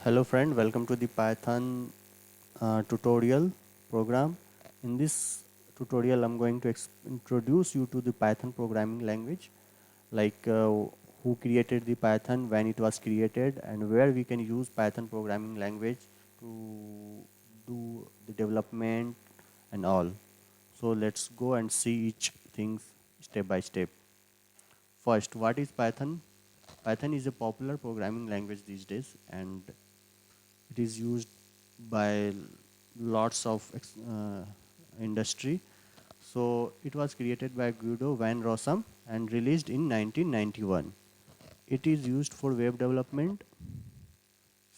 Hello friend, welcome to the Python tutorial program. In this tutorial, I'm going to introduce you to the Python programming language, like who created the Python, when it was created, and where we can use Python programming language to do the development and all. So let's go and see each things step by step. First, what is Python? Python is a popular programming language these days, and it is used by lots of industry. So it was created by Guido van Rossum and released in 1991. It is used for web development,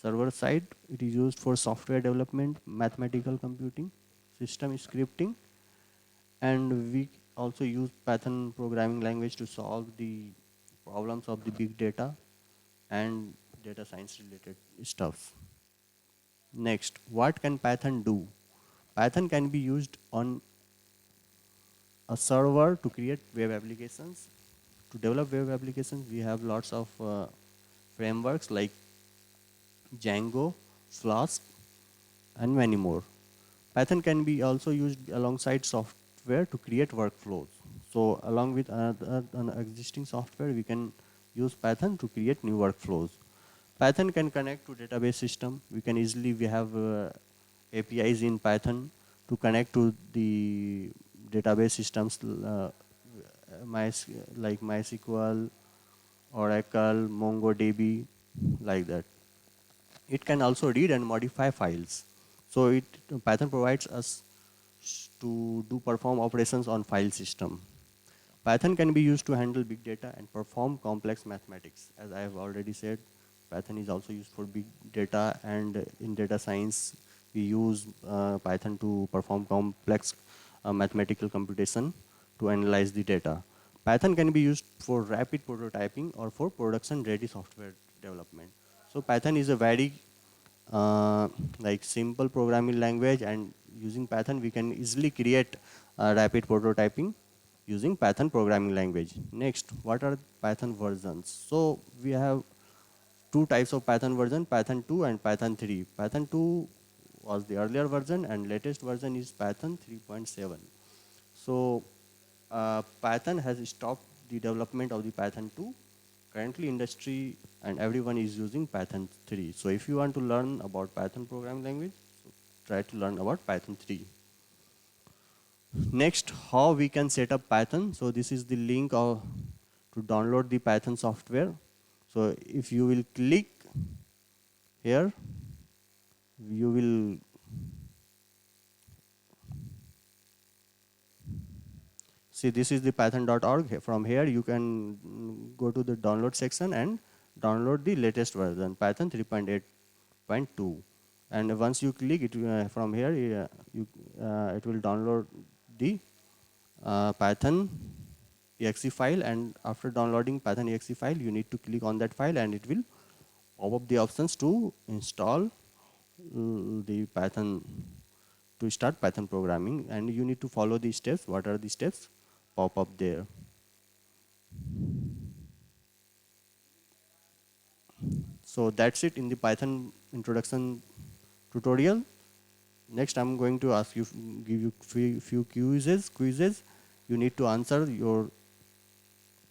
server side. It is used for software development, mathematical computing, system scripting, and we also use Python programming language to solve the problems of the big data and data science related stuff. Next, what can Python do? Python can be used on a server to create web applications. To develop web applications, we have lots of frameworks like Django, Flask, and many more. Python can be also used alongside software to create workflows. So along with an existing software, we can use Python to create new workflows. Python can connect to database system. We have APIs in Python to connect to the database systems My, like MySQL, Oracle, MongoDB, like that. It can also read and modify files. So Python provides us to do perform operations on file system. Python can be used to handle big data and perform complex mathematics. As I have already said, Python is also used for big data, and in data science, we use Python to perform complex mathematical computation to analyze the data. Python can be used for rapid prototyping or for production-ready software development. So Python is a very like simple programming language, and using Python, we can easily create rapid prototyping using Python programming language. Next, what are Python versions? So we have two types of Python version, Python 2 and Python 3. Python 2 was the earlier version, and latest version is Python 3.7. So Python has stopped the development of the Python 2. Currently industry and everyone is using Python 3. So if you want to learn about Python programming language, so try to learn about Python 3. Next, how we can set up Python. So this is the link to download the Python software. So if you will click here, you will see this is the python.org. From here you can go to the download section and download the latest version, Python 3.8.2. And once you click it from here, it will download the Python exe file, and after downloading Python exe file, you need to click on that file and it will pop up the options to install the Python, to start Python programming, and you need to follow these steps. What are the steps? Pop up there. So that's it in the Python introduction tutorial. Next, I'm going to ask you, give you few quizzes. You need to answer your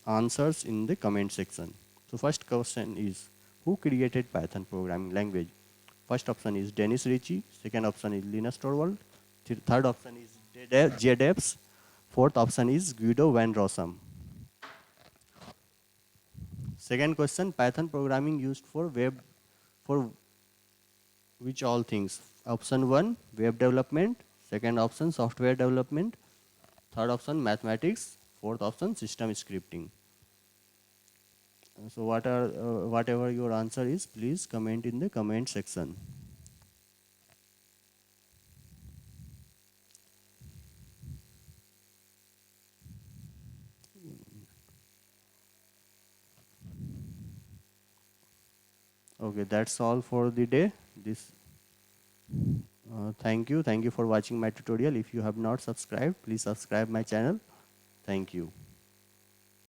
answers in the comment section. So first question is, who created Python programming language? First option is Dennis Ritchie. Second option is Linus Torvald. Third option is J. Debs. Fourth option is Guido van Rossum. Second question, Python programming used for for which all things? Option 1, web development. Second option, software development. Third option, mathematics. Fourth option, system scripting. So whatever your answer is, please comment in the comment section. Okay, that's all for the day. Thank you for watching my tutorial. If you have not subscribed, please subscribe my channel. Thank you.